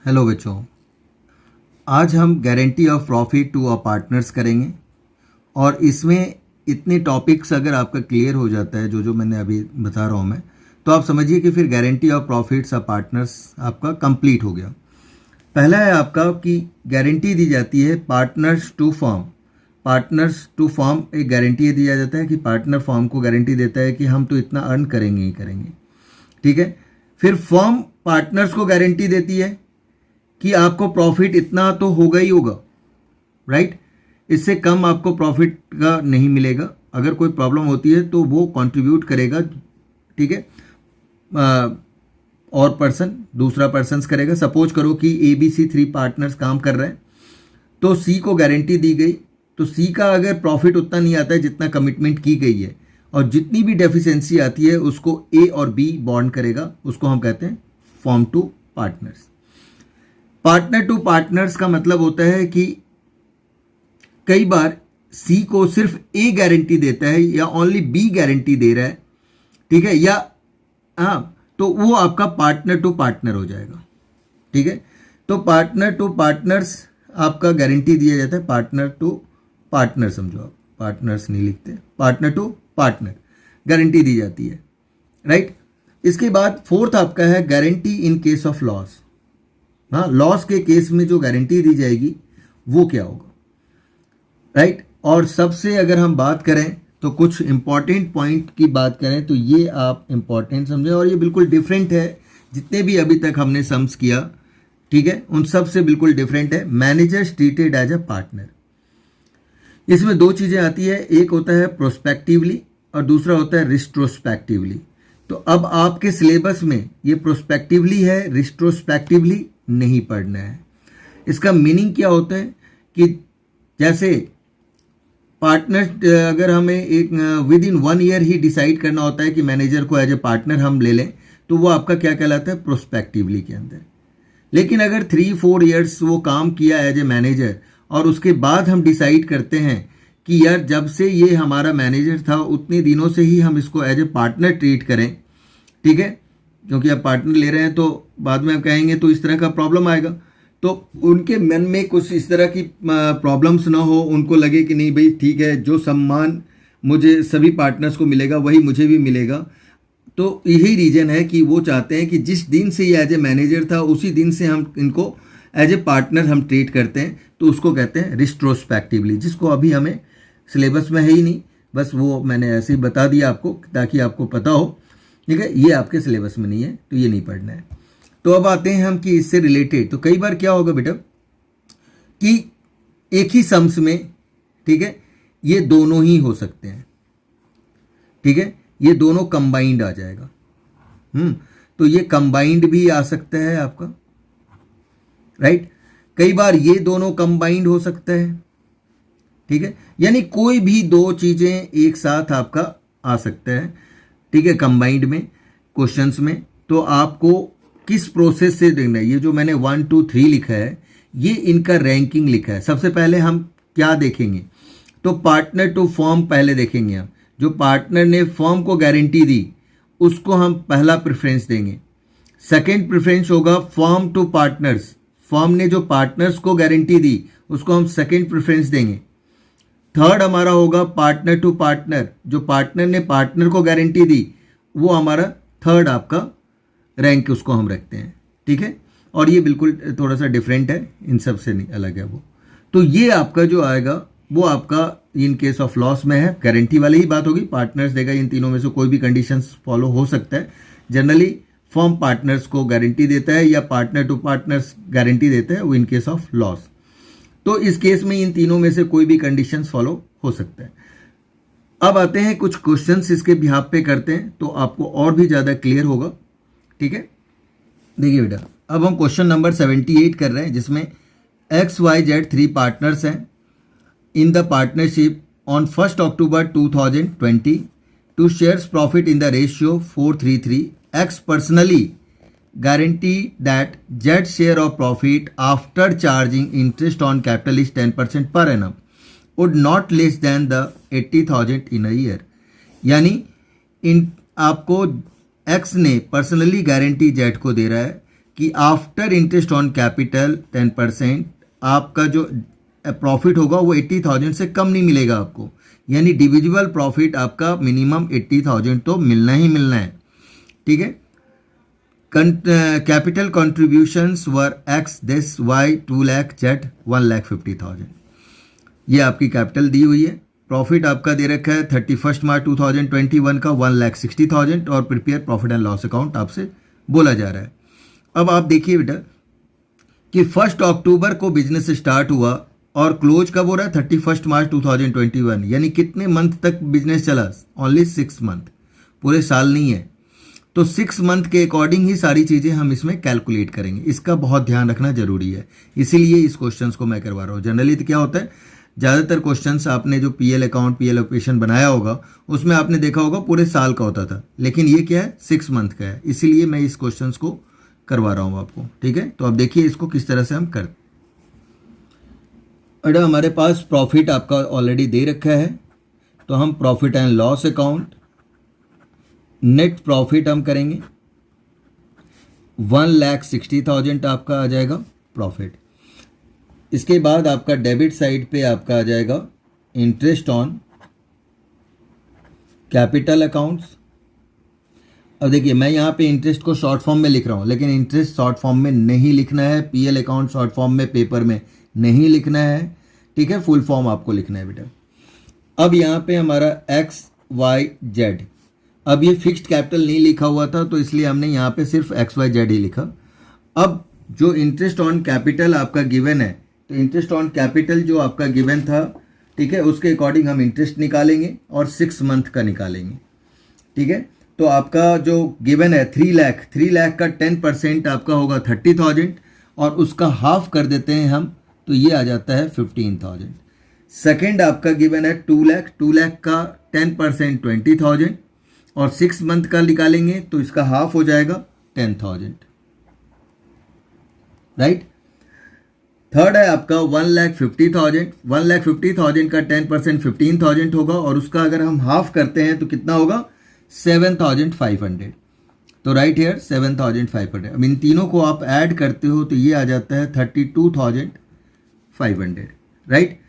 Hello बच्चों, आज हम guarantee of profit to our partners करेंगे। और इसमें इतने टॉपिक्स अगर आपका क्लियर हो जाता है जो मैंने अभी बता रहा हूँ मैं, तो आप समझिए कि फिर guarantee of profits of partners आपका कंप्लीट हो गया। पहला है आपका कि गारंटी दी जाती है partners to firm. Partners to firm एक गारंटी दिया जाता है कि पार्टनर फॉर्म को गारंटी देता है कि हम तो इतना अर्न करेंगे ही करेंगे, ठीक है। फिर फॉर्म पार्टनर्स को गारंटी देती है कि आपको प्रॉफिट इतना तो होगा ही होगा, राइट। इससे कम आपको प्रॉफिट का नहीं मिलेगा। अगर कोई प्रॉब्लम होती है तो वो कंट्रीब्यूट करेगा, ठीक है, और दूसरा पर्सन करेगा। सपोज करो कि ABC 3 पार्टनर्स काम कर रहे हैं, तो C को गारंटी दी गई, तो C का अगर प्रॉफिट उतना नहीं आता है जितना कमिटमेंट की गई है, और जितनी भी डेफिशिएंसी आती है उसको A और B बॉन्ड करेगा, उसको हम कहते हैं firm to partners. Partner to partners का मतलब होता है कि कई बार सी को सिर्फ ए गारंटी देता है या ओनली बी गारंटी दे रहा है, ठीक है, या तो वो आपका पार्टनर टू पार्टनर हो जाएगा, ठीक है। तो पार्टनर टू पार्टनर्स आपका गारंटी दिया जाता है। पार्टनर टू पार्टनर समझो, आप पार्टनर्स नहीं लिखते, पार्टनर टू पार्टनर गारंटी दी जाती है, राइट। इसके बाद फोर्थ आपका है guarantee in case of loss. हाँ, लॉस के केस में जो गारंटी दी जाएगी वो क्या होगा, राइट। और सबसे अगर हम बात करें तो कुछ इंपॉर्टेंट पॉइंट की बात करें तो ये आप इंपॉर्टेंट समझें, और ये बिल्कुल डिफरेंट है जितने भी अभी तक हमने सम्स किया, ठीक है, उन सब से बिल्कुल डिफरेंट है। Managers treated as a partner, इसमें दो चीज़ें आती है, एक होता है प्रोस्पेक्टिवली और दूसरा होता है रिस्ट्रोस्पेक्टिवली। तो अब आपके सिलेबस में ये प्रोस्पेक्टिवली है, रिस्ट्रोस्पेक्टिवली नहीं पढ़ना है। इसका मीनिंग क्या होता है कि जैसे पार्टनर, अगर हमें एक with in 1 year he decide करना होता है कि मैनेजर को एज ए पार्टनर हम ले लें, तो वो आपका क्या कहलाता है, प्रोस्पेक्टिवली के अंदर। लेकिन अगर 3-4 ईयर्स वो काम किया एज ए मैनेजर और उसके बाद हम डिसाइड करते हैं कि यार जब से ये हमारा मैनेजर था उतने दिनों से ही हम इसको एज ए पार्टनर ट्रीट करें, ठीक है, क्योंकि आप पार्टनर ले रहे हैं तो बाद में आप कहेंगे तो इस तरह का प्रॉब्लम आएगा। तो उनके मन में कुछ इस तरह की प्रॉब्लम्स ना हो, उनको लगे कि नहीं भाई ठीक है, जो सम्मान मुझे सभी पार्टनर्स को मिलेगा वही मुझे भी मिलेगा। तो यही रीज़न है कि वो चाहते हैं कि जिस दिन से ये एज ए मैनेजर था उसी दिन से हम इनको एज ए पार्टनर हम ट्रीट करते हैं, तो उसको कहते हैं रिस्ट्रोस्पेक्टिवली, जिसको अभी हमें सिलेबस में है ही नहीं, बस वो मैंने ऐसे ही बता दिया आपको ताकि आपको पता हो, ठीक है। ये आपके सिलेबस में नहीं है तो ये नहीं पढ़ना है। तो अब आते हैं हम कि इससे रिलेटेड, तो कई बार क्या होगा बेटा कि एक ही सम्स में, ठीक है, ये दोनों ही हो सकते हैं, ठीक है, ये दोनों कंबाइंड आ जाएगा। तो ये कंबाइंड भी आ सकता है आपका, राइट। कई बार ये दोनों कंबाइंड हो सकता है, ठीक है, यानी कोई भी दो चीजें एक साथ आपका आ सकता है, ठीक है, कंबाइंड में क्वेश्चंस में। तो आपको किस प्रोसेस से देखना है, ये जो मैंने 1 2 3 लिखा है ये इनका रैंकिंग लिखा है। सबसे पहले हम क्या देखेंगे, तो पार्टनर टू फॉर्म पहले देखेंगे हम। जो पार्टनर ने फॉर्म को गारंटी दी उसको हम पहला प्रेफरेंस देंगे। सेकंड प्रेफरेंस होगा फॉर्म टू पार्टनर्स, फॉर्म ने जो पार्टनर्स को गारंटी दी उसको हम सेकंड प्रेफरेंस देंगे। थर्ड हमारा होगा पार्टनर टू पार्टनर, जो पार्टनर ने पार्टनर को गारंटी दी वो हमारा थर्ड आपका रैंक उसको हम रखते हैं, ठीक है। और ये बिल्कुल थोड़ा सा डिफरेंट है, इन सब से नहीं अलग है वो। तो ये आपका जो आएगा वो आपका इन केस ऑफ लॉस में है, गारंटी वाली ही बात होगी, पार्टनर्स देगा, इन तीनों में से कोई भी कंडीशंस फॉलो हो सकता है। जनरली फॉर्म पार्टनर्स को गारंटी देता है या पार्टनर टू पार्टनर्स गारंटी देता है, वो इन केस ऑफ लॉस। तो इस केस में इन तीनों में से कोई भी कंडीशंस फॉलो हो सकता है। अब आते हैं कुछ क्वेश्चंस इसके बिहाफ पे करते हैं तो आपको और भी ज़्यादा क्लियर होगा, ठीक है। देखिए बेटा, अब हम क्वेश्चन नंबर 78 कर रहे हैं जिसमें XYZ 3 पार्टनर्स हैं in the partnership on 1 October 2020 to shares profit in the ratio 4:3:3। X personally guarantee that Z share of profit after charging interest on capital is 10% per annum would not less than the 80,000 in a year। यानी इन आपको X ने personally guarantee Z को दे रहा है कि after interest on capital 10% आपका जो profit होगा वो 80,000 से कम नहीं मिलेगा आपको, यानी डिविजिबल प्रॉफिट आपका मिनिमम 80,000 तो मिलना ही मिलना है, ठीक है। Capital contributions were X this Y 2 lakh Z 1,50,000, ये आपकी कैपिटल दी हुई है। प्रॉफिट आपका दे रखा है 31 मार्च 2021 का 1,60,000 और prepare profit and loss account आपसे बोला जा रहा है। अब आप देखिए बेटा कि 1 अक्टूबर को बिजनेस स्टार्ट हुआ और क्लोज कब हो रहा है 31 मार्च 2021, यानी कितने मंथ तक बिजनेस चला, ओनली 6 मंथ, पूरे साल नहीं है। तो 6 मंथ के अकॉर्डिंग ही सारी चीज़ें हम इसमें कैलकुलेट करेंगे, इसका बहुत ध्यान रखना जरूरी है, इसीलिए इस क्वेश्चंस को मैं करवा रहा हूँ। जनरली तो क्या होता है, ज़्यादातर क्वेश्चंस आपने जो पीएल अकाउंट पीएल ऑपरेशन बनाया होगा उसमें आपने देखा होगा पूरे साल का होता था, लेकिन ये क्या है 6 मंथ का है, इसीलिए मैं इस क्वेश्चंस को करवा रहा हूँ आपको, ठीक है। तो अब देखिए इसको किस तरह से हम करते। अगर हमारे पास प्रॉफिट आपका ऑलरेडी दे रखा है तो हम profit and loss account net profit हम करेंगे, 1,60,000 आपका आ जाएगा प्रॉफिट। इसके बाद आपका डेबिट साइड पे आपका आ जाएगा इंटरेस्ट ऑन कैपिटल अकाउंट्स। अब देखिए मैं यहाँ पे इंटरेस्ट को शॉर्ट फॉर्म में लिख रहा हूँ, लेकिन इंटरेस्ट शॉर्ट फॉर्म में नहीं लिखना है, पीएल अकाउंट शॉर्ट फॉर्म में पेपर में नहीं लिखना है, ठीक है, फुल फॉर्म आपको लिखना है बेटा। अब यहाँ पे हमारा एक्स वाई जेड, अब ये फिक्स्ड कैपिटल नहीं लिखा हुआ था तो इसलिए हमने यहाँ पे सिर्फ एक्स वाई जेड ही लिखा। अब जो इंटरेस्ट ऑन कैपिटल आपका गिवन है, तो इंटरेस्ट ऑन कैपिटल जो आपका गिवन था, ठीक है, उसके अकॉर्डिंग हम इंटरेस्ट निकालेंगे और 6 मंथ का निकालेंगे, ठीक है। तो आपका जो गिवन है 3 लाख का 10% आपका होगा 30,000 और उसका हाफ कर देते हैं हम, तो ये आ जाता है 15,000। सेकेंड आपका गिवन है 2 लाख का 10% 20,000 और 6 मंथ का निकालेंगे तो इसका हाफ हो जाएगा 10,000, राइट। थर्ड है आपका 1,50,000, 1,50,000 का 10% 15,000 होगा और उसका अगर हम हाफ करते हैं तो कितना होगा 7,500, तो राइट हियर 7,500। अब इन तीनों को आप ऐड करते हो तो ये आ जाता है 32,500, राइट।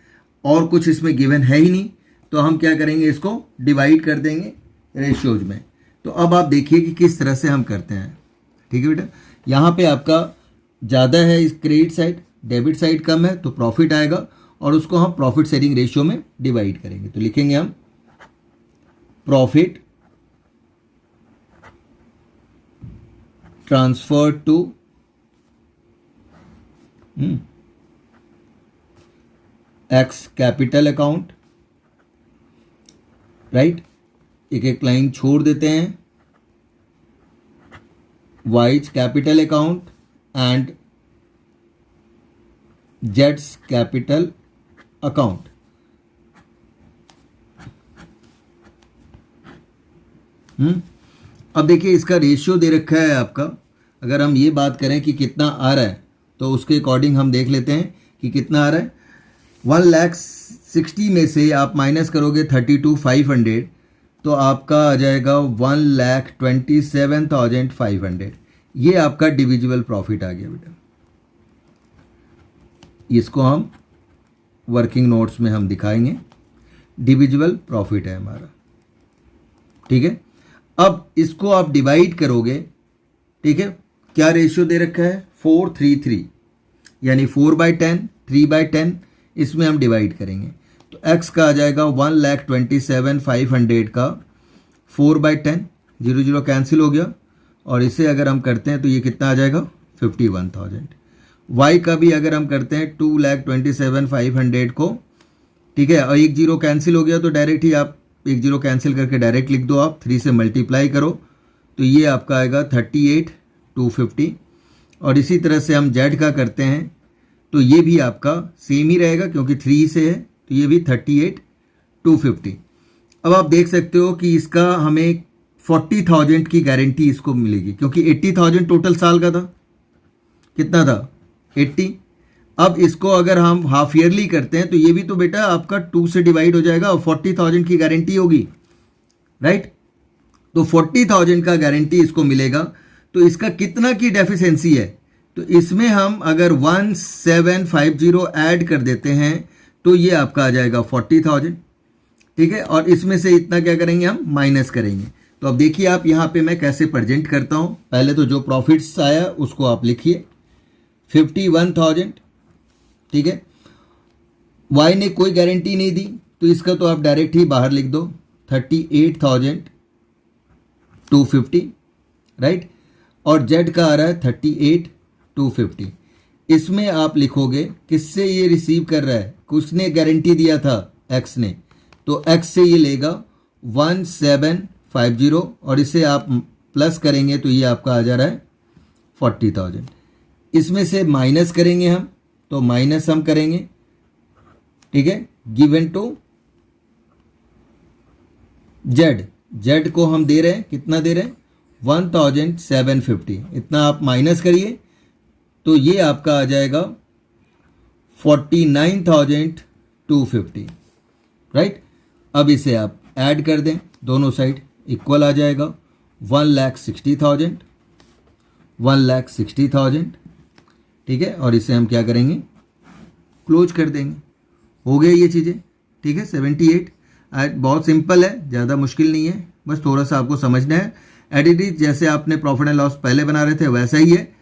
और कुछ इसमें गिवन है ही नहीं तो हम क्या करेंगे, इसको डिवाइड कर देंगे रेशियोज में। तो अब आप देखिए कि किस तरह से हम करते हैं, ठीक है बेटा। यहाँ पे आपका ज़्यादा है इस क्रेडिट साइड, डेबिट साइड कम है, तो प्रॉफिट आएगा और उसको हम प्रॉफिट शेयरिंग रेशियो में डिवाइड करेंगे। तो लिखेंगे हम profit transfer to X capital account, right, एक एक लाइन छोड़ देते हैं, वाइज कैपिटल अकाउंट एंड जेड्स कैपिटल अकाउंट। अब देखिए इसका रेशियो दे रखा है आपका, अगर हम ये बात करें कि कितना आ रहा है तो उसके अकॉर्डिंग हम देख लेते हैं कि कितना आ रहा है। 1,60,000 में से आप माइनस करोगे 32,500 तो आपका आ जाएगा 1,27,500, ये आपका डिविजिबल प्रॉफिट आ गया बेटा। इसको हम वर्किंग नोट्स में हम दिखाएंगे, डिविजिबल प्रॉफिट है हमारा, ठीक है। अब इसको आप डिवाइड करोगे, ठीक है, क्या रेशियो दे रखा है 4:3:3, यानी 4/10 3/10, इसमें हम डिवाइड करेंगे तो x का आ जाएगा 1,27,500 का 4/10, 0 0 कैंसिल हो गया और इसे अगर हम करते हैं तो ये कितना आ जाएगा 51,000। y का भी अगर हम करते हैं 2,27,500 को, ठीक है, और 1 0 कैंसिल हो गया तो डायरेक्ट ही आप 1 0 कैंसिल करके डायरेक्ट लिख दो, आप 3 से मल्टीप्लाई करो तो ये आपका आएगा 38,250। और इसी तरह से हम z का करते हैं तो ये भी आपका सेम ही रहेगा क्योंकि 3 से है, तो ये भी 38,250। अब आप देख सकते हो कि इसका हमें 40,000 की गारंटी इसको मिलेगी क्योंकि 80,000 टोटल साल का था, कितना था 80। अब इसको अगर हम हाफ ईयरली करते हैं तो ये भी तो बेटा आपका 2 से डिवाइड हो जाएगा और 40,000 की गारंटी होगी, राइट। तो 40,000 का गारंटी इसको मिलेगा, तो इसका कितना की डेफिशिएंसी है, तो इसमें हम अगर 1750 ऐड कर देते हैं तो ये आपका आ जाएगा 40,000, ठीक है। और इसमें से इतना क्या करेंगे, हम माइनस करेंगे। तो अब देखिए आप यहाँ पे मैं कैसे प्रेजेंट करता हूँ। पहले तो जो प्रॉफिट्स आया उसको आप लिखिए 51,000, ठीक है। वाई ने कोई गारंटी नहीं दी तो इसका तो आप डायरेक्ट ही बाहर लिख दो 38,250, राइट। और जेड का आ रहा है 38,250। इसमें आप लिखोगे किससे ये रिसीव कर रहा है, किसने गारंटी दिया था, एक्स ने, तो एक्स से ये लेगा 1750 और इसे आप प्लस करेंगे तो ये आपका आ जा रहा है 40,000। इसमें से माइनस करेंगे हम, तो माइनस हम करेंगे, ठीक है, गिवन टू जेड। जेड को हम दे रहे हैं, कितना दे रहे हैं, 1750। इतना आप माइनस करिए तो ये आपका आ जाएगा 49,250, राइट। अब इसे आप ऐड कर दें, दोनों साइड इक्वल आ जाएगा 1,60,000, 1,60,000, ठीक है। और इसे हम क्या करेंगे, क्लोज कर देंगे। हो गई ये चीज़ें, ठीक है। 78 आज बहुत सिंपल है, ज़्यादा मुश्किल नहीं है, बस थोड़ा सा आपको समझना है। एडिटिव जैसे आपने प्रॉफिट एंड लॉस पहले बना रहे थे वैसा ही है,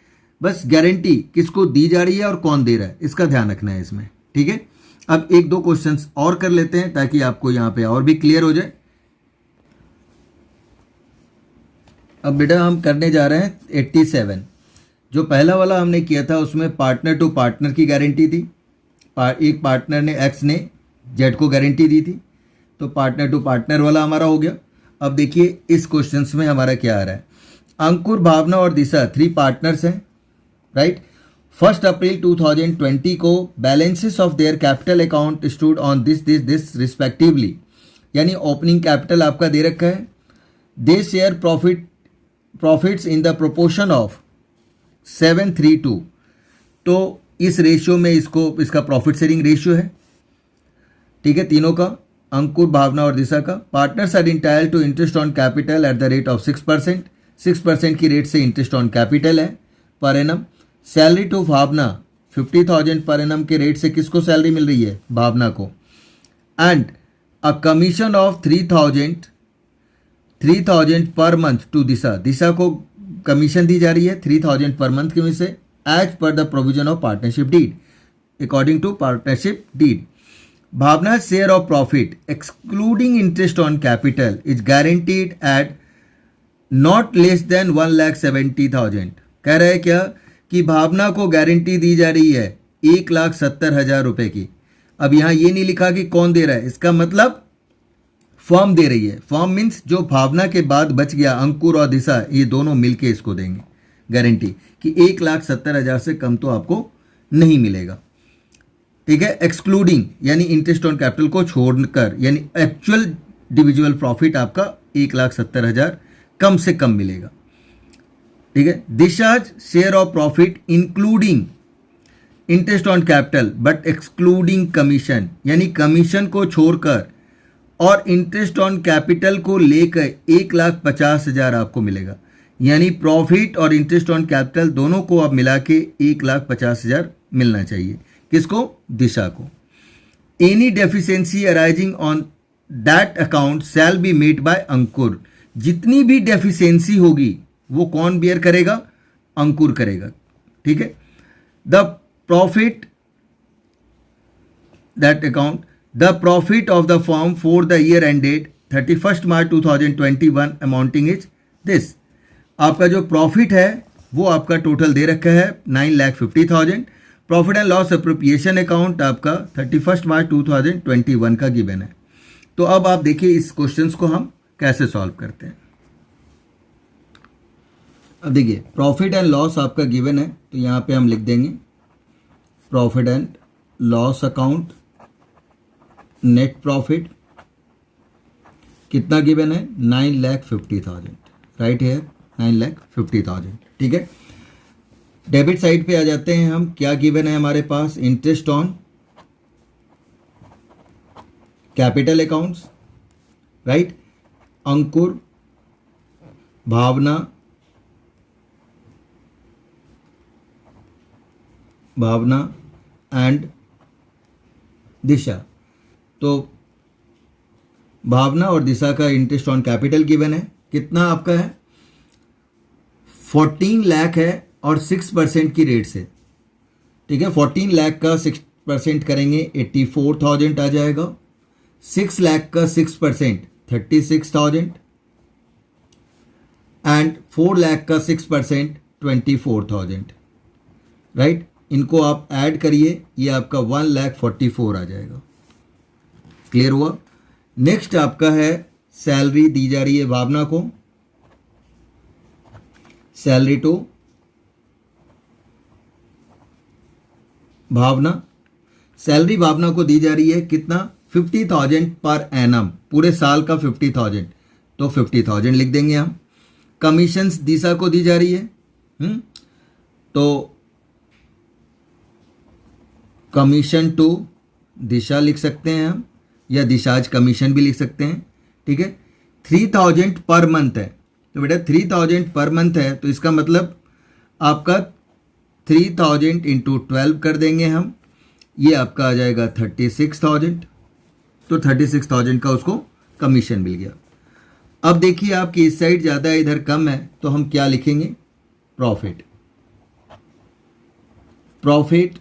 बस गारंटी किसको दी जा रही है और कौन दे रहा है इसका ध्यान रखना है इसमें, ठीक है। अब एक दो क्वेश्चंस और कर लेते हैं ताकि आपको यहाँ पे और भी क्लियर हो जाए। अब बेटा हम करने जा रहे हैं 87। जो पहला वाला हमने किया था उसमें पार्टनर टू पार्टनर की गारंटी थी। एक पार्टनर ने, एक्स ने जेड को गारंटी दी थी, तो पार्टनर टू पार्टनर वाला हमारा हो गया। अब देखिए इस क्वेश्चन में हमारा क्या आ रहा है। अंकुर, भावना और दिशा 3 पार्टनर्स हैं, राइट। 1 अप्रैल 2020 को balances of their capital account stood on this respectively, यानी ओपनिंग कैपिटल आपका दे रखा है। They share profits in the proportion of 7:3:2, तो इस रेशियो में इसका प्रॉफिट शेयरिंग रेशियो है, ठीक है, तीनों का, अंकुर, भावना और दिशा का। Partners are entitled to interest on capital at the rate of 6%। 6% की रेट से इंटरेस्ट ऑन कैपिटल है per annum. Salary to Bhavna 50,000 per annum के रेट से किसको सैलरी मिल रही है, भावना को। And a commission of 3,000 per month to दिशा। दिशा को कमीशन दी जा रही है 3,000 पर मंथ के में से, as per the provision of partnership deed, according to partnership deed. Bhavna share of profit excluding interest on capital is guaranteed at not less than 1,70,000। कह रहे हैं क्या कि भावना को गारंटी दी जा रही है 1,70,000 रुपए की। अब यहाँ ये नहीं लिखा कि कौन दे रहा है, इसका मतलब फॉर्म दे रही है। फॉर्म मीन्स जो भावना के बाद बच गया, अंकुर और दिशा, ये दोनों मिलके इसको देंगे गारंटी कि 1,70,000 से कम तो आपको नहीं मिलेगा, ठीक है। एक्सक्लूडिंग यानी इंटरेस्ट ऑन कैपिटल को छोड़कर, यानी एक्चुअल डिविजुअल प्रॉफिट आपका 1,70,000 कम से कम मिलेगा, ठीक है। Disha's share of profit including interest on capital but excluding commission, यानी कमीशन को छोड़कर और इंटरेस्ट ऑन कैपिटल को लेकर 1,50,000 आपको मिलेगा। यानी प्रॉफिट और इंटरेस्ट ऑन कैपिटल दोनों को अब मिला के 1,50,000 मिलना चाहिए। किसको, दिशा को। Any deficiency arising on that account shall be made by Ankur. जितनी भी डेफिशिएंसी होगी वो कौन बियर करेगा, अंकुर करेगा, ठीक है। The profit that account, the profit of the firm for the year ended 31 March 2021 amounting is this. आपका जो प्रॉफिट है वो आपका टोटल दे रखा है 9,50,000। Profit and loss appropriation account आपका 31 मार्च 2021 का गिवन है। तो अब आप देखिए इस क्वेश्चंस को हम कैसे सॉल्व करते हैं। अब देखिए प्रॉफिट एंड लॉस आपका गिवन है, तो यहाँ पे हम लिख देंगे profit and loss account, net profit कितना गिवन है, 9,50,000, राइट है, 9,50,000, ठीक है। डेबिट साइड पे आ जाते हैं हम, क्या गिवन है हमारे पास, interest on capital accounts, right. Ankur, Bhavna Bhavna and Disha. तो भावना और दिशा का इंटरेस्ट ऑन कैपिटल गिवन है, कितना आपका है 14 लाख है और 6% की रेट से, ठीक है। 14 लाख का 6% करेंगे 84,000 आ जाएगा, 6 लाख का 6% 36,000 एंड 4 लाख का 6% 24,000, राइट। इनको आप ऐड करिए, ये आपका 1,44,000 आ जाएगा। क्लियर हुआ। नेक्स्ट आपका है सैलरी दी जा रही है भावना को, सैलरी टू भावना। सैलरी भावना को दी जा रही है कितना 50,000 पर एनम, पूरे साल का 50,000, तो 50,000 लिख देंगे हम। कमीशंस दिशा को दी जा रही है, तो कमीशन टू दिशा लिख सकते हैं हम, या दिशाज कमीशन भी लिख सकते हैं, ठीक है। 3,000 पर मंथ है, तो बेटा 3,000 पर मंथ है, तो इसका मतलब आपका 3,000 इंटू 12 कर देंगे हम, ये आपका आ जाएगा 36,000, तो 36,000 का उसको कमीशन मिल गया। अब देखिए आपकी इस साइड ज़्यादा है, इधर कम है, तो हम क्या लिखेंगे profit. Profit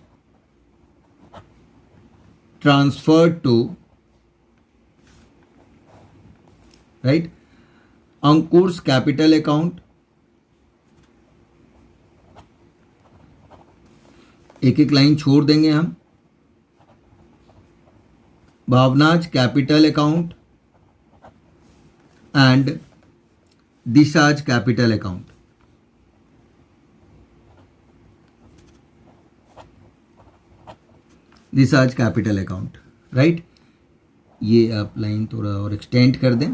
transfer to, right, Ankur's capital account. एक एक लाइन छोड़ देंगे हम। Bhavna's capital account and Disha's capital account. Disha's capital account, right. ये आप लाइन थोड़ा और एक्सटेंड कर दें।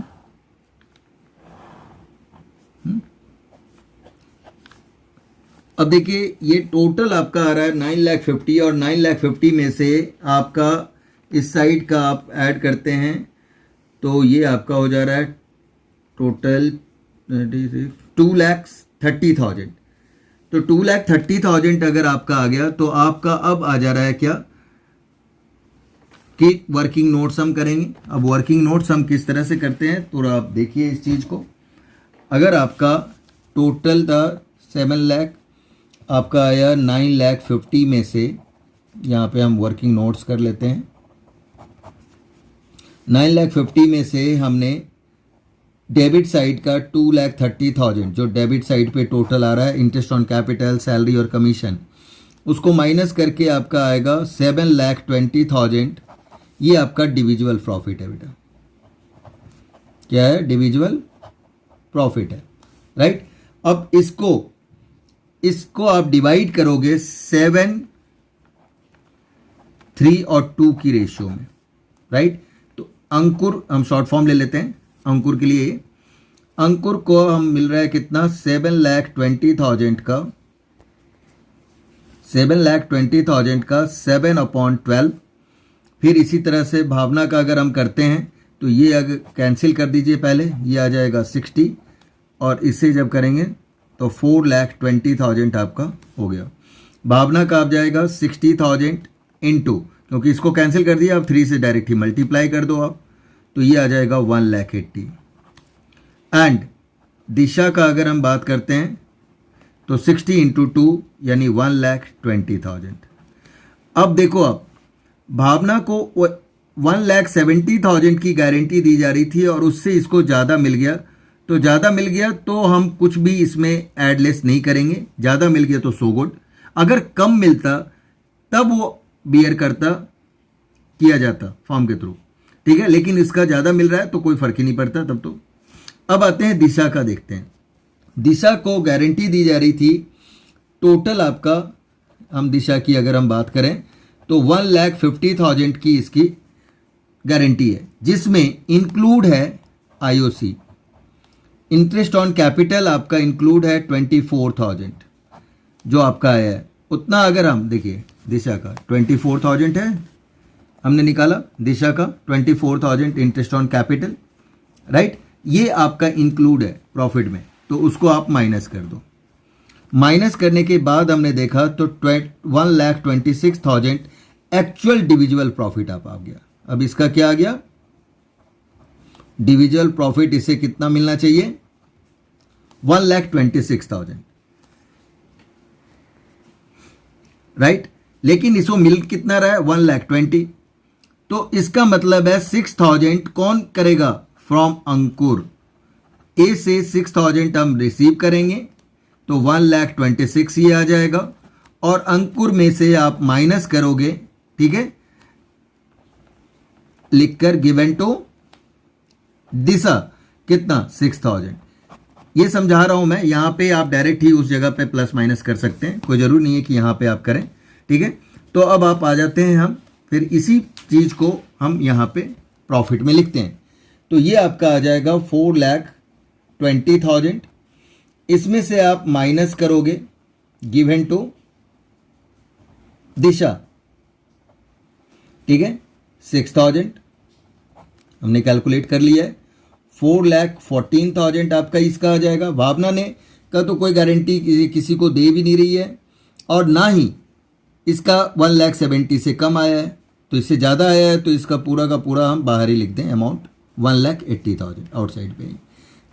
अब देखिए ये टोटल आपका आ रहा है 9,50,000 और 9,50,000 में से आपका इस साइड का आप ऐड करते हैं तो ये आपका हो जा रहा है टोटल 2,30,000। तो 2,30,000 अगर आपका आ गया तो आपका अब आ जा रहा है क्या कि वर्किंग नोट्स हम करेंगे। अब वर्किंग नोट्स हम किस तरह से करते हैं थोड़ा आप देखिए इस चीज़ को। अगर आपका टोटल था 7 लाख, आपका आया 9,50,000 में से, यहाँ पे हम वर्किंग नोट्स कर लेते हैं। 9,50,000 में से हमने डेबिट साइड का 2,30,000 जो डेबिट साइड पे टोटल आ रहा है इंटरेस्ट ऑन कैपिटल, सैलरी और कमीशन, उसको माइनस करके आपका आएगा 7,20,000। ये आपका डिविजुअल प्रॉफिट है बेटा। क्या है? डिविजुअल प्रॉफिट है, राइट। अब इसको आप डिवाइड करोगे 7, 3 और 2 की रेशियो में, राइट। तो अंकुर हम शॉर्ट फॉर्म ले लेते हैं। अंकुर के लिए अंकुर को हम मिल रहा है कितना 7,20,000 का 7,20,000 फिर इसी तरह से भावना का अगर हम करते हैं तो ये अगर कैंसिल कर दीजिए पहले, ये आ जाएगा 60 और इससे जब करेंगे तो 4,20,000 आपका हो गया। भावना का आप जाएगा 60,000 इंटू, क्योंकि इसको कैंसिल कर दिया, अब 3 से डायरेक्ट ही मल्टीप्लाई कर दो आप, तो ये आ जाएगा 1,80,000। एंड दिशा का अगर हम बात करते हैं तो 60 इंटू 2 यानी 1,20,000। अब देखो आप भावना को 1,70,000 की गारंटी दी जा रही थी और उससे इसको ज़्यादा मिल गया, तो ज़्यादा मिल गया तो हम कुछ भी इसमें ऐड लेस नहीं करेंगे। ज़्यादा मिल गया तो सो गुड, अगर कम मिलता तब वो बियर करता, किया जाता फॉर्म के थ्रू, ठीक है। लेकिन इसका ज़्यादा मिल रहा है तो कोई फ़र्क ही नहीं पड़ता तब तो। अब आते हैं दिशा का, देखते हैं। दिशा को गारंटी दी जा रही थी टोटल आपका, हम दिशा की अगर हम बात करें तो 1,50,000 की इसकी गारंटी है, जिसमें इंक्लूड है आईओसी। इंटरेस्ट ऑन कैपिटल आपका इंक्लूड है 24,000 जो आपका आया है उतना। अगर हम देखिए दिशा का 24,000 है, हमने निकाला दिशा का 24,000 इंटरेस्ट ऑन कैपिटल, राइट। ये आपका इंक्लूड है प्रॉफिट में, तो उसको आप माइनस कर दो। माइनस करने के बाद हमने देखा तो 1,26,000 एक्चुअल डिविजिबल प्रॉफिट आप आ गया। अब इसका क्या आ गया, डिविजिबल प्रॉफिट इसे कितना मिलना चाहिए, 1,26,000, राइट। लेकिन इसको मिल कितना रहा है, 1,20,000। तो इसका मतलब है 6,000 कौन करेगा, फ्रॉम अंकुर। ए से 6,000 हम रिसीव करेंगे तो 1,26,000 ये आ जाएगा, और अंकुर में से आप माइनस करोगे, ठीक है, लिखकर गिवन टू दिशा कितना, 6,000। ये समझा रहा हूं मैं, यहां पे आप डायरेक्ट ही उस जगह पे प्लस माइनस कर सकते हैं, कोई जरूरी नहीं है कि यहां पे आप करें, ठीक है। तो अब आप आ जाते हैं, हम फिर इसी चीज को हम यहां पे प्रॉफिट में लिखते हैं। तो ये आपका आ जाएगा 4,20,000। इसमें से आप माइनस करोगे गिवन टू दिशा, ठीक है, 6,000 हमने कैलकुलेट कर लिया है। 4,14,000 आपका इसका आ जाएगा। भावना ने का तो कोई गारंटी किसी को दे भी नहीं रही है, और ना ही इसका 1,70,000 से कम आया है, तो इससे ज़्यादा आया है तो इसका पूरा का पूरा हम बाहर ही लिख दें, अमाउंट 1,80,000 आउटसाइड पे ही।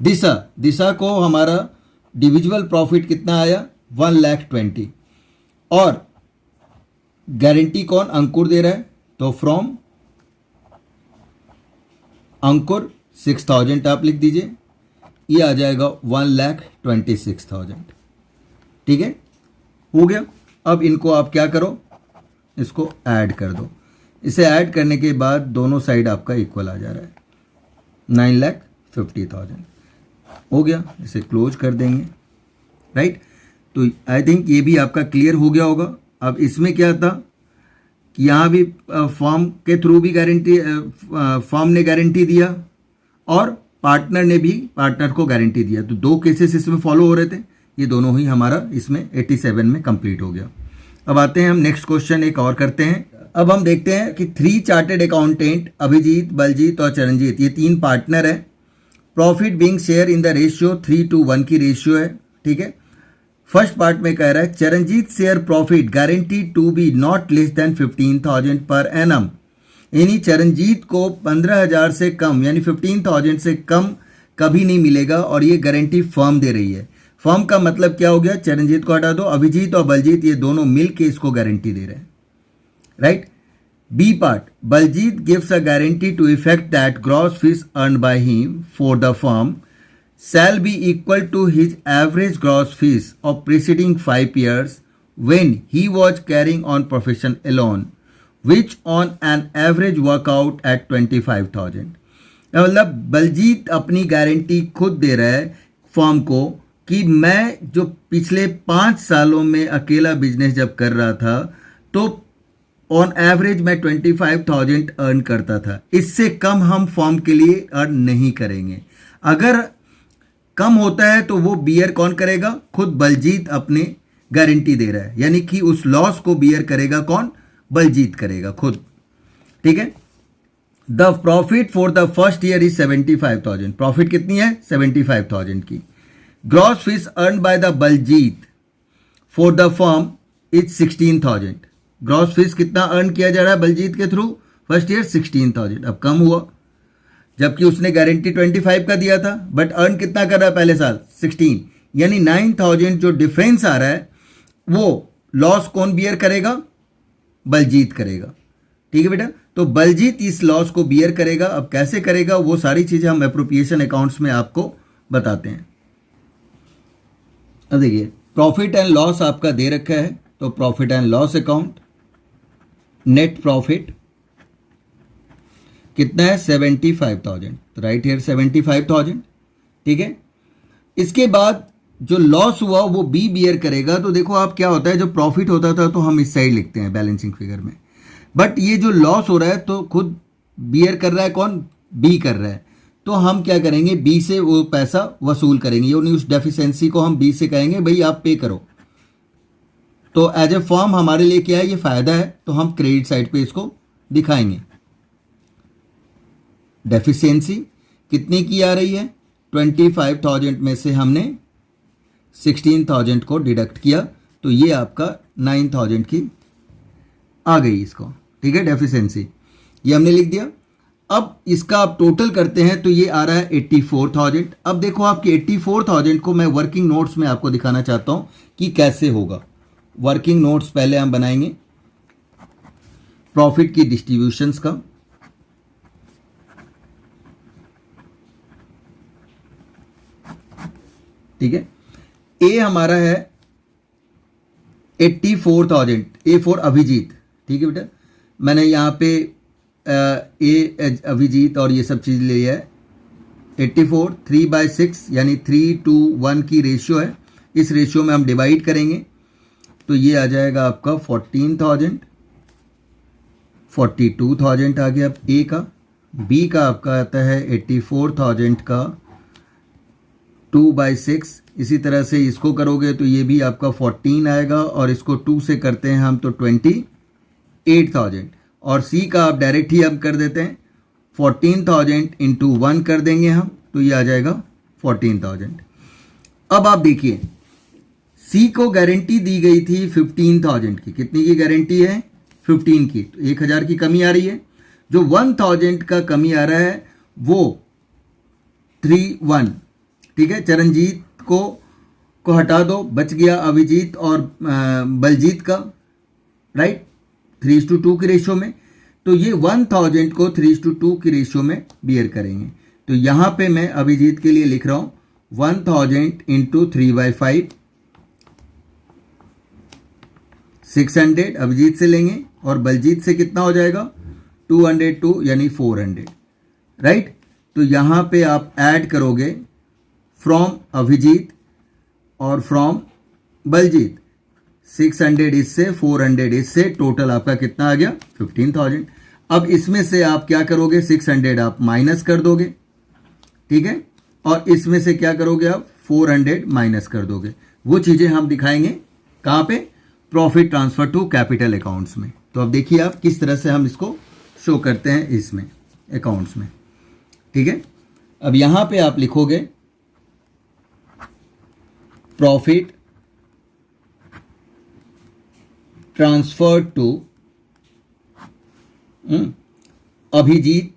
दिशा को हमारा डिविजिबल प्रॉफिट कितना आया, 1,20,000, और गारंटी कौन, अंकुर दे रहा है, तो फ्रॉम अंकुर 6,000 आप लिख दीजिए, ये आ जाएगा 1,26,000, ठीक है, हो गया। अब इनको आप क्या करो, इसको ऐड कर दो। इसे ऐड करने के बाद दोनों साइड आपका इक्वल आ जा रहा है, 9,50,000 हो गया। इसे क्लोज कर देंगे, राइट। तो आई थिंक ये भी आपका क्लियर हो गया होगा। अब इसमें क्या था कि यहाँ भी फॉर्म के थ्रू भी गारंटी, फॉर्म ने गारंटी दिया और पार्टनर ने भी पार्टनर को गारंटी दिया, तो दो केसेस इसमें फॉलो हो रहे थे। ये दोनों ही हमारा इसमें 87 में कंप्लीट हो गया। अब आते हैं हम नेक्स्ट क्वेश्चन एक और करते हैं। अब हम देखते हैं कि 3 चार्टेड अकाउंटेंट अभिजीत, बलजीत और चरणजीत, ये 3 पार्टनर है। Profit being share in the ratio 3:1 की रेशियो है, ठीक है। फर्स्ट पार्ट में कह रहा है Charanjit share profit guaranteed to be not less than 15,000 per annum, यानी चरणजीत को 15,000 से कम यानी 15,000 से कम कभी नहीं मिलेगा, और ये गारंटी फर्म दे रही है। फर्म का मतलब क्या हो गया, चरणजीत को हटा दो, अभिजीत और बलजीत ये दोनों मिलके इसको गारंटी दे रहे हैं, right. B part, Baljit gives a guarantee to effect that gross fees earn by him for the firm shall be equal to his average gross fees of preceding 5 years when he was carrying on profession alone, which on an average work out at 25,000। मतलब बलजीत अपनी guarantee खुद दे रहा है firm को कि मैं जो पिछले 5 सालों में अकेला बिजनेस जब कर रहा था तो ऑन एवरेज मैं 25,000 अर्न करता था, इससे कम हम फर्म के लिए अर्न नहीं करेंगे। अगर कम होता है तो वो बियर कौन करेगा, खुद बलजीत अपने गारंटी दे रहा है, यानी कि उस लॉस को बियर करेगा कौन, बलजीत करेगा खुद, ठीक है। The profit for the first year is 75,000, profit कितनी है 75,000 की। Gross fees earn by the Baljit for the firm is 16,000, gross fees कितना अर्न किया जा रहा है बलजीत के थ्रू फर्स्ट ईयर 16,000, अब कम हुआ जबकि उसने गारंटी 25 का दिया था, बट अर्न कितना कर रहा है पहले साल 16, यानी 9,000 जो डिफरेंस आ रहा है वो लॉस कौन बियर करेगा, बलजीत करेगा, ठीक है बेटा। तो बलजीत इस लॉस को बियर करेगा। अब कैसे करेगा वो सारी चीजें हम एप्रोप्रिएशन अकाउंट्स में आपको बताते हैं। अब देखिए प्रॉफिट एंड लॉस आपका दे रखा है, तो profit and loss account, net profit कितना है 75,000, तो राइट हियर 75,000, ठीक है। इसके बाद जो लॉस हुआ वो बी बियर करेगा। तो देखो आप क्या होता है, जो प्रॉफिट होता था तो हम इस साइड लिखते हैं बैलेंसिंग फिगर में, बट ये जो लॉस हो रहा है तो खुद बियर कर रहा है कौन, बी कर रहा है। तो हम क्या करेंगे, बी से वो पैसा वसूल करेंगे, यानी उस डेफिशिएंसी को हम बी से कहेंगे भाई आप पे करो। तो एज ए फर्म हमारे लिए क्या है, ये फायदा है, तो हम क्रेडिट साइड पे इसको दिखाएंगे। डेफिशिएंसी कितने की आ रही है, 25,000 में से हमने 16,000 को डिडक्ट किया, तो ये आपका 9,000 की आ गई इसको, ठीक है, डेफिशिएंसी, ये हमने लिख दिया। अब इसका आप टोटल करते हैं तो ये आ रहा है 84,000। अब देखो आपकी 84,000 को मैं वर्किंग नोट्स में आपको दिखाना चाहता हूँ कि कैसे होगा। वर्किंग नोट्स पहले हम बनाएंगे प्रॉफिट की डिस्ट्रीब्यूशंस का, ठीक है। ए हमारा है 84,000, ए फॉर अभिजीत, ठीक है बेटा। मैंने यहाँ पे ए अभिजीत और ये सब चीज़ ली है। 84 3/6 यानी 3:1 की रेशियो है। इस रेशियो में हम डिवाइड करेंगे तो ये आ जाएगा आपका 14,000, 42,000 आ गया ए का। बी का आपका आता है 84,000 का 2/6। इसी तरह से इसको करोगे तो ये भी आपका 14 आएगा, और इसको 2 से करते हैं हम तो 28,000। और सी का आप डायरेक्ट ही अब कर देते हैं, 14,000 इंटू 1 कर देंगे हम, तो ये आ जाएगा 14,000। अब आप देखिए सी को गारंटी दी गई थी 15,000 की। कितनी की गारंटी है? 15 की। तो 1,000 की कमी आ रही है। जो 1,000 का कमी आ रहा है वो 3:1, ठीक है। चरणजीत को हटा दो, बच गया अभिजीत और बलजीत का, राइट, 3:2 की रेशियो में। तो ये 1,000 को 3:2 की रेशियो में बियर करेंगे। तो यहाँ पे मैं अभिजीत के लिए लिख रहा हूँ 1,000 इंटू 3/5, 600 अभिजीत से लेंगे, और बलजीत से कितना हो जाएगा 202 यानी 400, राइट। तो यहाँ पे आप ऐड करोगे फ्रॉम अभिजीत और फ्रॉम बलजीत, 600 इससे 400 इससे, टोटल आपका कितना आ गया 15,000। अब इसमें से आप क्या करोगे, 600 आप माइनस कर दोगे, ठीक है, और इसमें से क्या करोगे आप 400 माइनस कर दोगे। वो चीज़ें हम दिखाएंगे कहाँ पे, profit transfer to capital accounts में। तो अब देखिए आप किस तरह से हम इसको शो करते हैं इसमें अकाउंट्स में, ठीक है। अब यहाँ पे आप लिखोगे profit transfer to Abhijit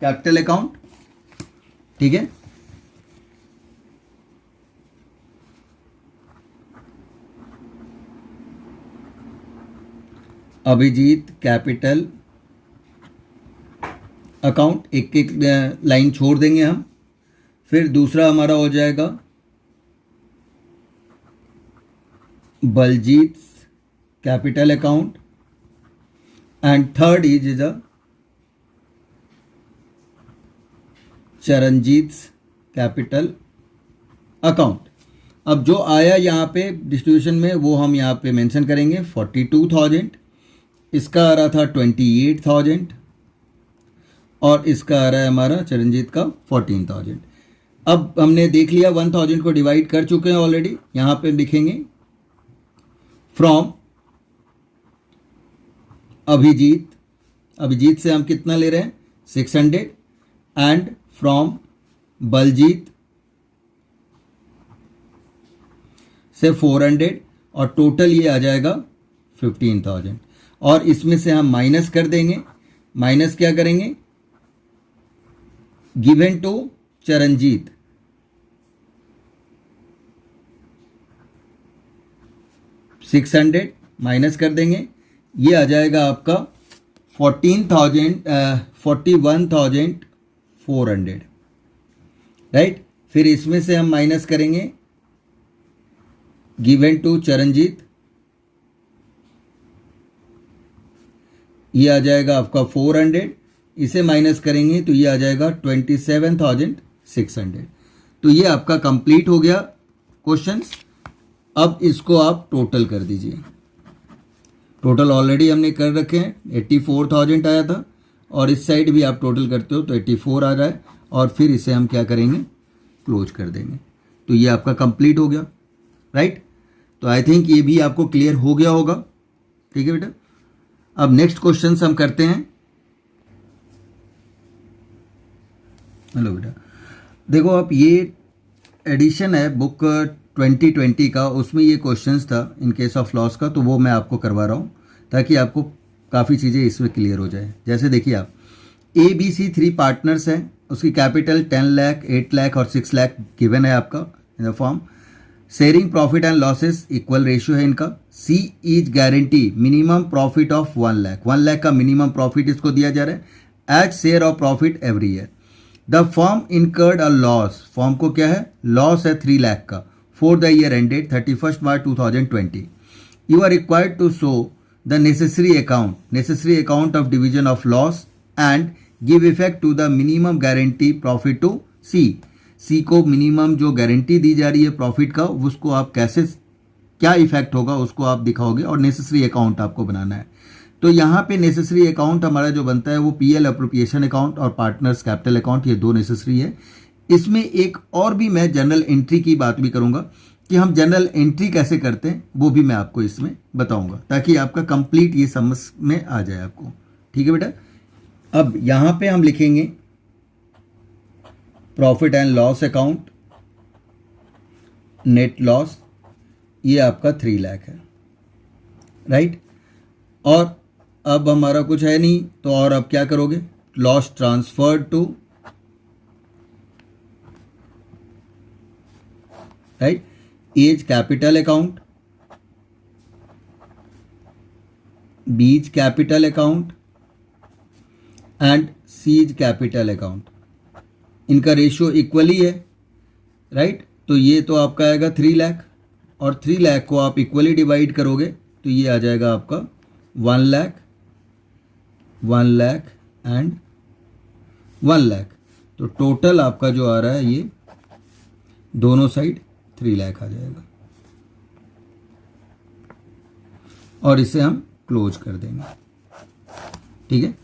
capital account, ठीक है। अभिजीत कैपिटल अकाउंट, एक एक लाइन छोड़ देंगे हम। फिर दूसरा हमारा हो जाएगा Baljit capital account, and third is the Charanjit capital account. अब जो आया यहाँ पे डिस्ट्रीब्यूशन में वो हम यहाँ पे मेंशन करेंगे। 42,000, इसका आ रहा था 28,000, और इसका आ रहा है हमारा चरणजीत का 14,000। अब हमने देख लिया 1,000 को डिवाइड कर चुके हैं ऑलरेडी। यहाँ पे लिखेंगे फ्रॉम अभिजीत, अभिजीत से हम कितना ले रहे हैं 600, एंड फ्रॉम बलजीत से 400, और टोटल ये आ जाएगा 15,000। और इसमें से हम माइनस कर देंगे। माइनस क्या करेंगे, गिवन टू चरणजीत, $600 माइनस कर देंगे। ये आ जाएगा आपका 41,400, राइट। फिर इसमें से हम माइनस करेंगे गिवन टू चरणजीत, ये आ जाएगा आपका 400। इसे माइनस करेंगे तो ये आ जाएगा 27,600। तो ये आपका कंप्लीट हो गया क्वेश्चंस। अब इसको आप टोटल कर दीजिए। टोटल ऑलरेडी हमने कर रखे हैं, 84,000 आया था, और इस साइड भी आप टोटल करते हो तो 84 आ रहा है, और फिर इसे हम क्या करेंगे, क्लोज कर देंगे। तो ये आपका कंप्लीट हो गया, राइट। तो आई थिंक ये भी आपको क्लियर हो गया होगा, ठीक है बेटा। अब नेक्स्ट क्वेश्चन हम करते हैं। हेलो बेटा, देखो आप ये एडिशन है बुक 2020 का, उसमें ये क्वेश्चंस था इन केस ऑफ लॉस का, तो वो मैं आपको करवा रहा हूँ ताकि आपको काफ़ी चीज़ें इसमें क्लियर हो जाए। जैसे देखिए आप, ABC 3 पार्टनर्स हैं, उसकी कैपिटल 10 लाख, 8 लाख और 6 लाख गिवन है आपका in the form. Sharing profit and losses equal ratio है इनका। C is guarantee minimum profit of 1 lakh, 1 lakh का मिनिमम प्रॉफिट इसको दिया जा रहा है as share of profit every year. The firm incurred a loss, firm को क्या है, लॉस है 3 लाख का for the year ended 31 March 2020। You are required to show the necessary account of division of loss and give effect to the minimum guarantee profit to C को minimum जो guarantee दी जा रही है प्रॉफिट का, उसको आप कैसे, क्या इफेक्ट होगा उसको आप दिखाओगे, और नेसेसरी अकाउंट आपको बनाना है। तो यहाँ पे नेसेसरी अकाउंट हमारा जो बनता है वो पीएल अप्रोप्रिएशन अकाउंट और पार्टनर्स कैपिटल अकाउंट, ये 2 नेसेसरी है। इसमें एक और भी मैं जनरल एंट्री की बात भी करूँगा कि हम जनरल एंट्री कैसे करते हैं, वो भी मैं आपको इसमें बताऊँगा ताकि आपका कंप्लीट ये समझ में आ जाए आपको। ठीक है बेटा, अब यहाँ पे हम लिखेंगे profit and loss account, net loss, ये आपका 3 लाख है, राइट। और अब हमारा कुछ है नहीं, तो और अब क्या करोगे, loss transferred to, right, A's capital account, B's capital account and C's capital account. इनका रेशियो इक्वली है, राइट। तो ये तो आपका आएगा 3 लाख, और 3 लाख को आप इक्वली डिवाइड करोगे तो ये आ जाएगा आपका 1 लाख, 1 लाख एंड 1 लाख। तो टोटल आपका जो आ रहा है ये दोनों साइड 3 लाख आ जाएगा, और इसे हम क्लोज कर देंगे। ठीक है,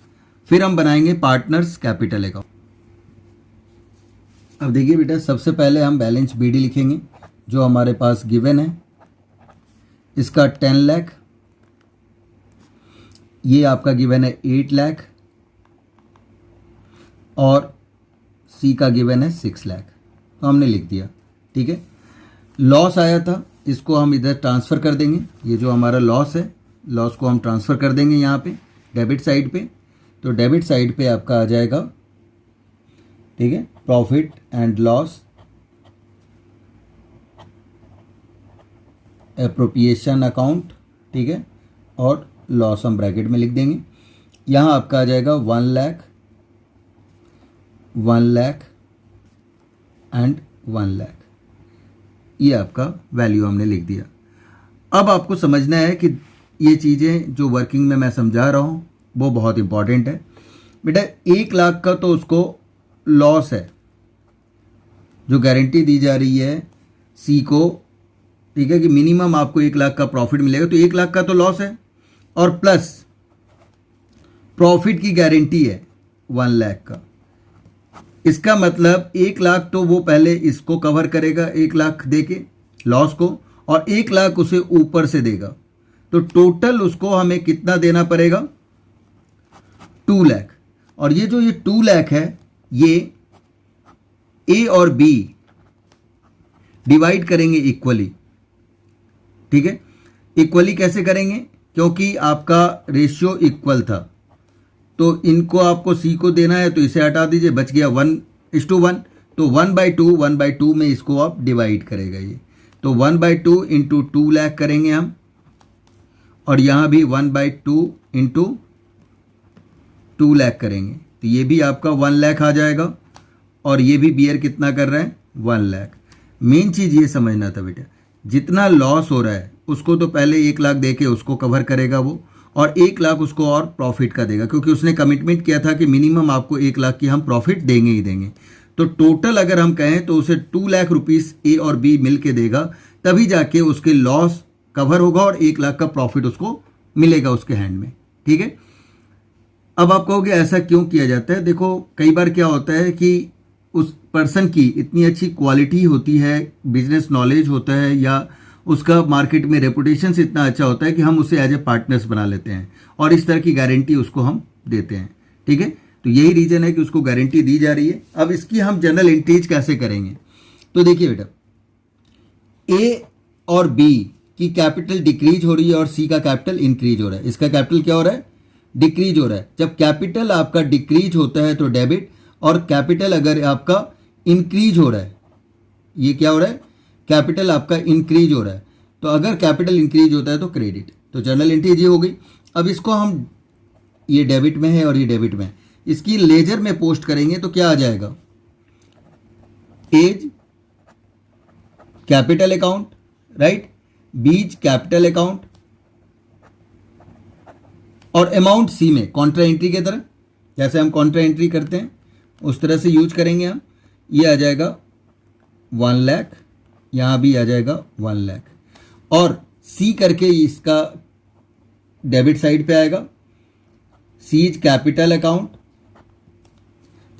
फिर हम बनाएंगे पार्टनर्स कैपिटल अकाउंट। अब देखिए बेटा, सबसे पहले हम बैलेंस बीडी लिखेंगे जो हमारे पास गिवन है। इसका 10 लाख, ये आपका गिवन है 8 लाख, और सी का गिवन है 6 लाख, तो हमने लिख दिया। ठीक है, लॉस आया था, इसको हम इधर ट्रांसफ़र कर देंगे। ये जो हमारा लॉस है, लॉस को हम ट्रांसफ़र कर देंगे यहाँ पे डेबिट साइड पे। तो डेबिट साइड पे आपका आ जाएगा, ठीक है, profit and loss appropriation account, ठीक है, और लॉस हम ब्रैकेट में लिख देंगे। यहाँ आपका आ जाएगा 1 लाख, 1 लाख एंड 1 लाख, ये आपका वैल्यू हमने लिख दिया। अब आपको समझना है कि ये चीज़ें जो वर्किंग में मैं समझा रहा हूँ वो बहुत इंपॉर्टेंट है बेटा। 1 लाख का तो उसको लॉस है, जो गारंटी दी जा रही है सी को, ठीक है, कि मिनिमम आपको 1 लाख का प्रॉफिट मिलेगा, तो 1 लाख का तो लॉस है, और प्लस प्रॉफिट की गारंटी है 1 लाख का। इसका मतलब 1 लाख तो वो पहले इसको कवर करेगा 1 लाख दे के लॉस को, और 1 लाख उसे ऊपर से देगा, तो टोटल उसको हमें कितना देना पड़ेगा, 2 लाख। और ये जो ये 2 लाख है, ये ए और बी डिवाइड करेंगे इक्वली। ठीक है, इक्वली कैसे करेंगे, क्योंकि आपका रेशियो इक्वल था, तो इनको आपको सी को देना है, तो इसे हटा दीजिए, बच गया 1:1। तो 1/2 में इसको आप डिवाइड करेगा ये, तो 1/2 इंटू 2 लाख करेंगे हम, और यहाँ भी 1/2 इंटू 2 लाख करेंगे, तो ये भी आपका 1 लाख आ जाएगा, और ये भी बियर कितना कर रहा है, 1 लाख। मेन चीज़ ये समझना था बेटा, जितना लॉस हो रहा है उसको तो पहले 1 लाख दे के उसको कवर करेगा वो, और 1 लाख उसको और प्रॉफिट का देगा, क्योंकि उसने कमिटमेंट किया था कि मिनिमम आपको 1 लाख की हम प्रॉफिट देंगे ही देंगे। तो टोटल अगर हम कहें तो उसे 2 लाख रुपीज़ ए और बी मिल के देगा, तभी जाके उसके लॉस कवर होगा और 1 लाख का प्रॉफिट उसको मिलेगा उसके हैंड में। ठीक है, अब आप कहोगे ऐसा क्यों किया जाता है। देखो, कई बार क्या होता है कि उस पर्सन की इतनी अच्छी क्वालिटी होती है, बिजनेस नॉलेज होता है, या उसका मार्केट में रेपुटेशन से इतना अच्छा होता है कि हम उसे एज ए पार्टनर्स बना लेते हैं, और इस तरह की गारंटी उसको हम देते हैं। ठीक है, तो यही रीज़न है कि उसको गारंटी दी जा रही है। अब इसकी हम जनरल एंट्रीज कैसे करेंगे, तो देखिए बेटा, ए और बी की कैपिटल डिक्रीज हो रही है और सी का कैपिटल इंक्रीज हो रहा है। इसका कैपिटल क्या हो रहा है? डिक्रीज हो रहा है। जब कैपिटल आपका डिक्रीज होता है तो डेबिट, और कैपिटल अगर आपका इंक्रीज हो रहा है, ये क्या हो रहा है? कैपिटल आपका इंक्रीज हो रहा है। तो अगर कैपिटल इंक्रीज होता है तो क्रेडिट। तो जर्नल एंट्रीज ये हो गई। अब इसको हम, ये डेबिट में है और ये डेबिट में है, इसकी लेजर में पोस्ट करेंगे तो क्या आ जाएगा? A's capital account, right, B's capital account, और अमाउंट सी में कॉन्ट्रा एंट्री की तरह, जैसे हम कॉन्ट्रा एंट्री करते हैं उस तरह से यूज करेंगे हम। ये आ जाएगा 1 लाख, यहाँ भी आ जाएगा 1 लाख, और सी करके इसका डेबिट साइड पे आएगा। सीज कैपिटल अकाउंट,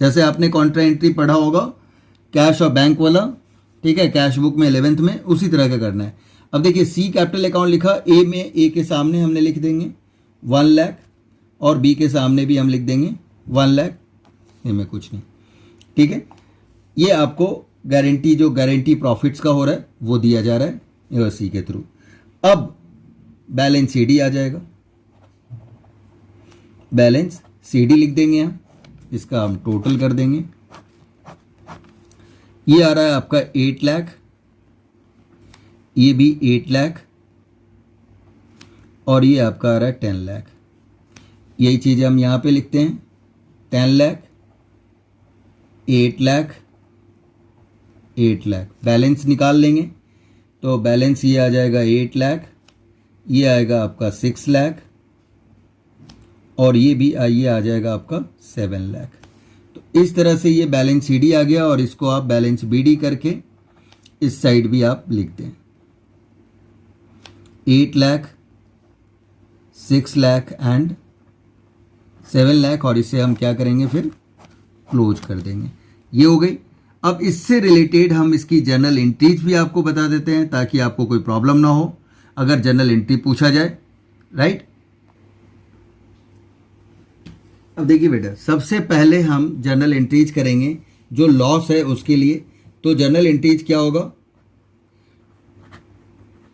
जैसे आपने कॉन्ट्रा एंट्री पढ़ा होगा कैश और बैंक वाला, ठीक है, कैश बुक में 11th में, उसी तरह का करना है। अब देखिए सी कैपिटल अकाउंट लिखा, ए में ए के सामने हमने लिख देंगे 1 लाख, और बी के सामने भी हम लिख देंगे 1 लाख, इनमें कुछ नहीं, ठीक है। ये आपको गारंटी, जो गारंटी प्रॉफिट्स का हो रहा है वो दिया जा रहा है ये सी के थ्रू। अब बैलेंस सीडी आ जाएगा, बैलेंस सीडी लिख देंगे हम, इसका हम टोटल कर देंगे। ये आ रहा है आपका 8 लाख, ये भी 8 लाख, और ये आपका आ रहा है 10 लाख। यही चीज़ हम यहाँ पे लिखते हैं, 10 लाख, 8 लाख, 8 लाख। बैलेंस निकाल लेंगे तो बैलेंस ये आ जाएगा 8 लाख, ये आएगा आपका 6 लाख, और ये भी ये आ जाएगा आपका 7 लाख। तो इस तरह से ये बैलेंस सीडी आ गया, और इसको आप बैलेंस बीडी करके इस साइड भी आप लिख दें 8 लाख, 6 लाख एंड 7 लाख, और इसे हम क्या करेंगे फिर क्लोज कर देंगे। ये हो गई। अब इससे रिलेटेड हम इसकी जर्नल एंट्रीज भी आपको बता देते हैं ताकि आपको कोई प्रॉब्लम ना हो अगर जर्नल एंट्री पूछा जाए, राइट। अब देखिए बेटा, सबसे पहले हम जर्नल एंट्रीज करेंगे जो लॉस है उसके लिए। तो जर्नल एंट्रीज क्या होगा?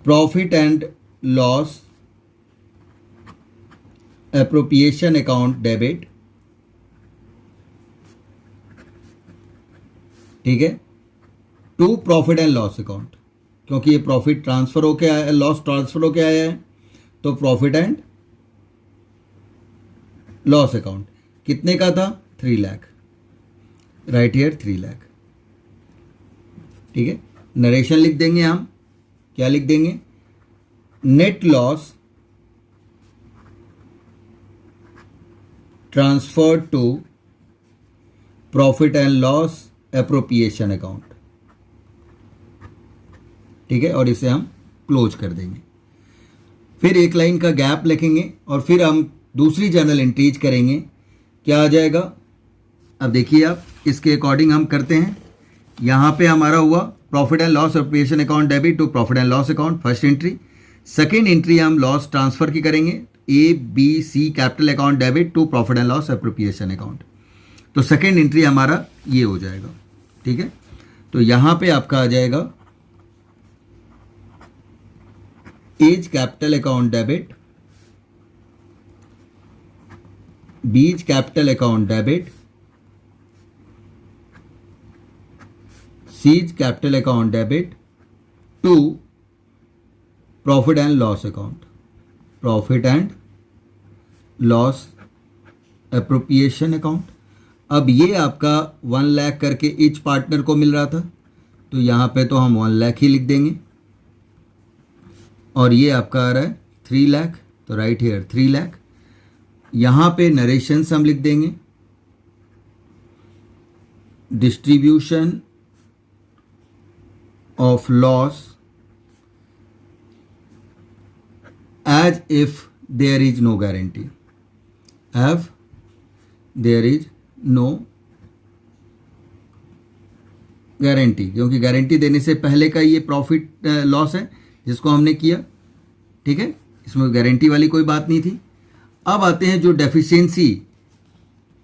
Profit and loss appropriation account debit, ठीक है, to profit and loss account, क्योंकि ये प्रॉफिट ट्रांसफर होके आया, लॉस ट्रांसफर होके आया है, तो प्रॉफिट एंड लॉस अकाउंट कितने का था? 3 लाख, राइट हियर 3 लाख, ठीक है। नरेशन लिख देंगे हम, क्या लिख देंगे? Net loss transfer to profit and loss appropriation account, ठीक है, और इसे हम क्लोज कर देंगे। फिर एक लाइन का गैप लिखेंगे और फिर हम दूसरी जर्नल एंट्रीज करेंगे। क्या आ जाएगा? अब देखिए आप, इसके अकॉर्डिंग हम करते हैं। यहाँ पे हमारा हुआ profit and loss appropriation account debit to profit and loss account, first entry. Second entry हम लॉस ट्रांसफर की करेंगे, A B C capital account debit to profit and loss appropriation account. तो सेकेंड एंट्री हमारा ये हो जाएगा, ठीक है। तो यहाँ पे आपका आ जाएगा A's capital account debit, B's capital account debit, C's capital account debit to profit and loss account, profit and loss appropriation account. अब ये आपका 1 लाख करके ईच पार्टनर को मिल रहा था, तो यहाँ पे तो हम 1 लाख ही लिख देंगे, और ये आपका आ रहा है 3 लाख, तो राइट हियर 3 लाख। यहाँ पे नरेशंस हम लिख देंगे, distribution of loss as if there is no guarantee, if there is no guarantee, क्योंकि गारंटी देने से पहले का ये प्रॉफिट लॉस है जिसको हमने किया, ठीक है, इसमें गारंटी वाली कोई बात नहीं थी। अब आते हैं जो डेफिशिएंसी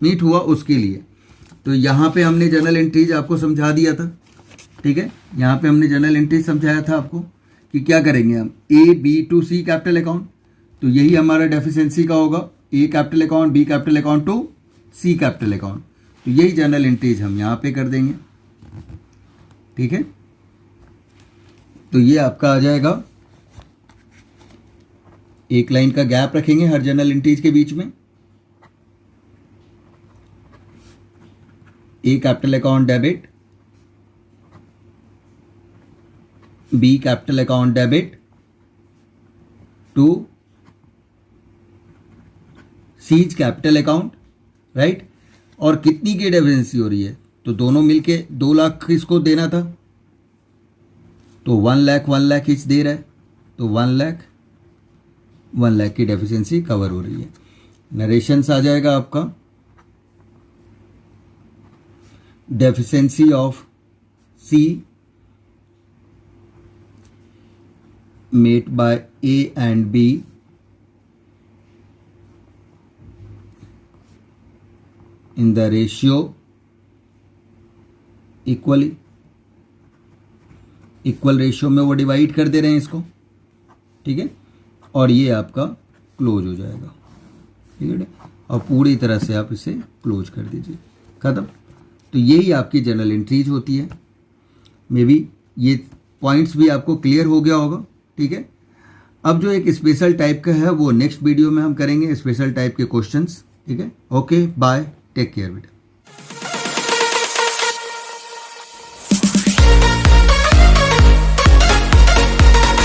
मीट हुआ उसके लिए। तो यहाँ पे हमने जर्नल एंट्रीज आपको समझा दिया था, ठीक है, यहाँ पे हमने जनरल एंट्री समझाया था आपको कि क्या करेंगे हम, A B to C capital account, तो यही हमारा डेफिशिएंसी का होगा, A capital account, B capital account to C capital account, तो यही जनरल एंट्रीज हम यहाँ पे कर देंगे। ठीक है, तो ये आपका आ जाएगा, एक लाइन का गैप रखेंगे हर जनरल एंट्रीज के बीच में। A capital account debit, B capital account debit to C's capital account, right. और कितनी की डेफिशिएंसी हो रही है, तो दोनों मिलके 2 लाख किसको देना था, तो 1 लाख ईच दे रहा है, तो 1 लाख की डेफिशिएंसी कवर हो रही है। नरेशंस आ जाएगा आपका, deficiency of C met by A and B in the ratio equal ratio में वो डिवाइड कर दे रहे हैं इसको। ठीक है, और ये आपका क्लोज हो जाएगा। ठीक है, और पूरी तरह से आप इसे क्लोज कर दीजिए, खत्म। तो यही आपकी जनरल एंट्रीज होती है। मे बी ये पॉइंट्स भी आपको क्लियर हो गया होगा। ठीक है, अब जो एक स्पेशल टाइप का है वो नेक्स्ट वीडियो में हम करेंगे, स्पेशल टाइप के क्वेश्चंस। ठीक है, ओके बाय, टेक केयर बेटा।